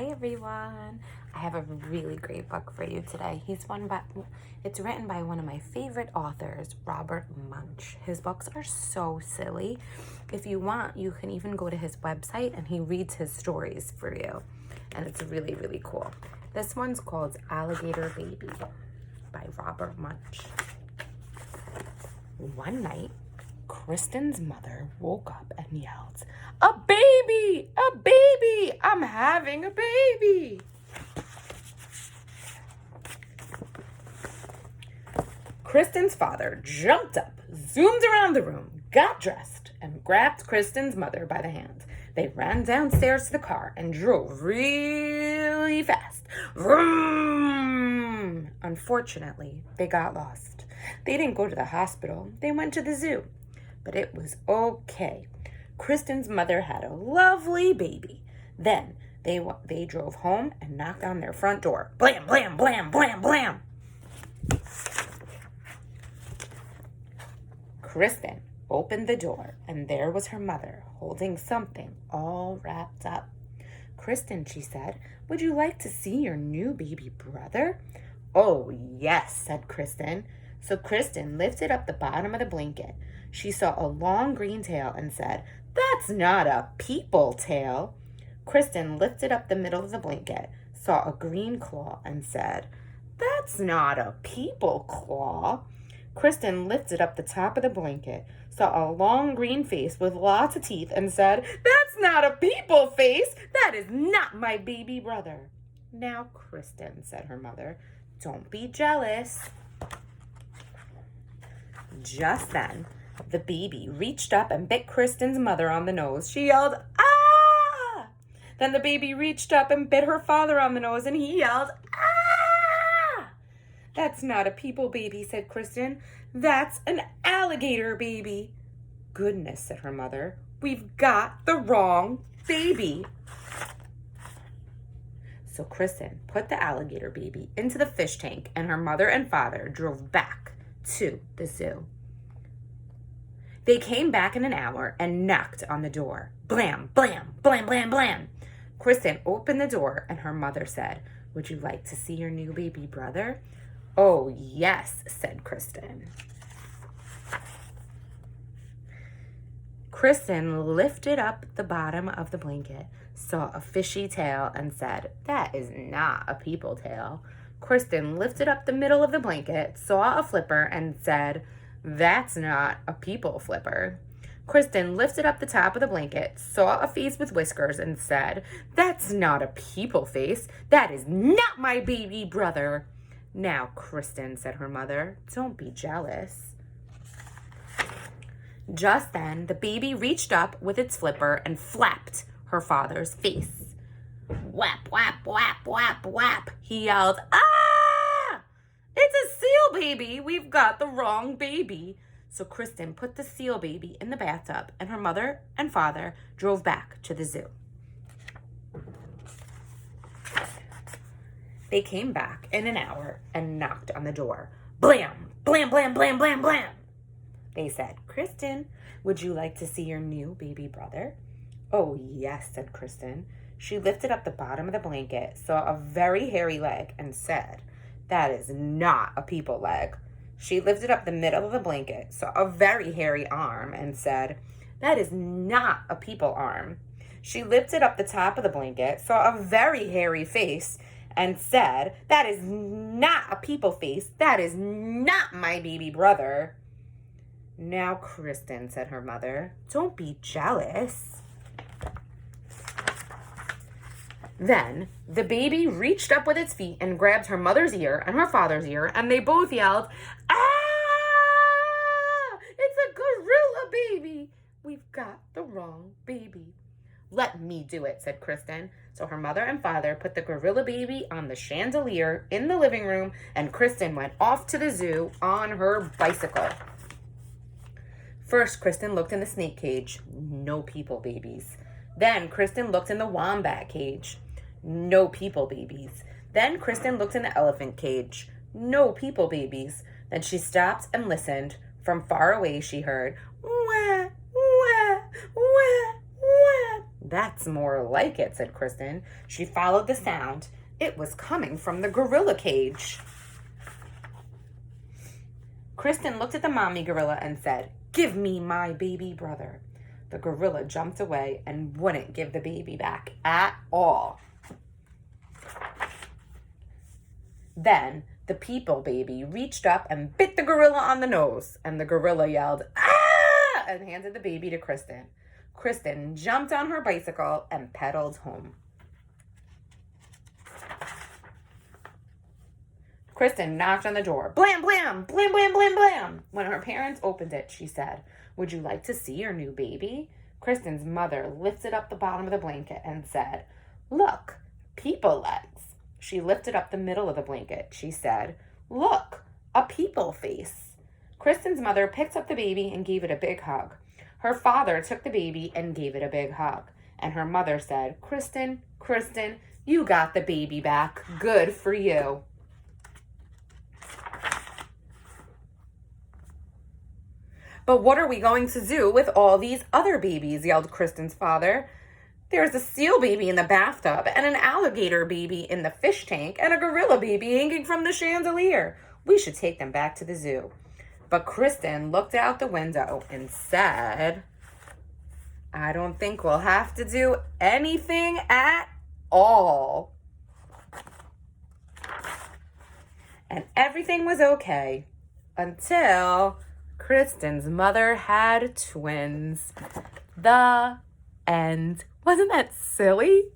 Hi everyone. I have a really great book for you today. It's written by one of my favorite authors, Robert Munsch. His books are so silly. If you want, you can even go to his website and he reads his stories for you. And it's really, really cool. This one's called Alligator Baby by Robert Munsch. One night, Kristen's mother woke up and yelled, "A baby! A baby! I'm having a baby!" Kristen's father jumped up, zoomed around the room, got dressed, and grabbed Kristen's mother by the hand. They ran downstairs to the car and drove really fast. Vroom! Unfortunately, they got lost. They didn't go to the hospital. They went to the zoo. But it was okay. Kristen's mother had a lovely baby. Then they drove home and knocked on their front door. Blam, blam, blam, blam, blam. Kristen opened the door, and there was her mother holding something all wrapped up. "Kristen," she said, "would you like to see your new baby brother?" "Oh, yes," said Kristen. So Kristen lifted up the bottom of the blanket. She saw a long green tail and said, "That's not a people tail." Kristen lifted up the middle of the blanket, saw a green claw and said, "That's not a people claw." Kristen lifted up the top of the blanket, saw a long green face with lots of teeth and said, "That's not a people face. That is not my baby brother." "Now, Kristen," said her mother, "don't be jealous." Just then, the baby reached up and bit Kristen's mother on the nose. She yelled, "Ah!" Then the baby reached up and bit her father on the nose, and he yelled, "Ah!" "That's not a people baby," said Kristen. "That's an alligator baby." "Goodness," said her mother, "we've got the wrong baby." So Kristen put the alligator baby into the fish tank, and her mother and father drove back to the zoo. They came back in an hour and knocked on the door. Blam, blam, blam, blam, blam. Kristen opened the door, and her mother said, "Would you like to see your new baby brother?" "Oh, yes," said Kristen. Kristen lifted up the bottom of the blanket, saw a fishy tail, and said, "That is not a people tail." Kristen lifted up the middle of the blanket, saw a flipper, and said, "That's not a people flipper." Kristen lifted up the top of the blanket, saw a face with whiskers, and said, "That's not a people face. That is not my baby brother." "Now, Kristen," said her mother, "don't be jealous." Just then, the baby reached up with its flipper and flapped her father's face. Whap, whap, whap, whap, whap. He yelled, "Ah! It's a seal baby. We've got the wrong baby." So Kristen put the seal baby in the bathtub, and her mother and father drove back to the zoo. They came back in an hour and knocked on the door. Blam, blam, blam, blam, blam, blam. They said, "Kristen, would you like to see your new baby brother?" "Oh, yes," said Kristen. She lifted up the bottom of the blanket, saw a very hairy leg, and said, "That is not a people leg." She lifted up the middle of the blanket, saw a very hairy arm, and said, "That is not a people arm." She lifted up the top of the blanket, saw a very hairy face, and said, "That is not a people face. That is not my baby brother." "Now, Kristen," said her mother, "don't be jealous." Then the baby reached up with its feet and grabbed her mother's ear and her father's ear, and they both yelled, "Ah! It's a gorilla baby. We've got the wrong baby." "Let me do it," said Kristen. So her mother and father put the gorilla baby on the chandelier in the living room, and Kristen went off to the zoo on her bicycle. First, Kristen looked in the snake cage. No people babies. Then Kristen looked in the wombat cage. No people babies. Then Kristen looked in the elephant cage. No people babies. Then she stopped and listened. From far away she heard, "Wah, wah, wah, wah." That's more like it, said Kristen. She followed the sound. It was coming from the gorilla cage. Kristen looked at the mommy gorilla and said, "Give me my baby brother." The gorilla jumped away and wouldn't give the baby back at all. Then the people baby reached up and bit the gorilla on the nose, and the gorilla yelled, "Ah!" and handed the baby to Kristen. Kristen jumped on her bicycle and pedaled home. Kristen knocked on the door. Blam, blam, blam, blam, blam, blam. When her parents opened it, she said, "Would you like to see your new baby?" Kristen's mother lifted up the bottom of the blanket and said, "Look, people legs." She lifted up the middle of the blanket. She said, "Look, a people face." Kristen's mother picked up the baby and gave it a big hug. Her father took the baby and gave it a big hug. And her mother said, Kristen, you got the baby back. Good for you." "But what are we going to do with all these other babies?" yelled Kristen's father. "There's a seal baby in the bathtub and an alligator baby in the fish tank and a gorilla baby hanging from the chandelier. We should take them back to the zoo." But Kristen looked out the window and said, "I don't think we'll have to do anything at all." And everything was okay until Kristen's mother had twins. The end. Wasn't that silly?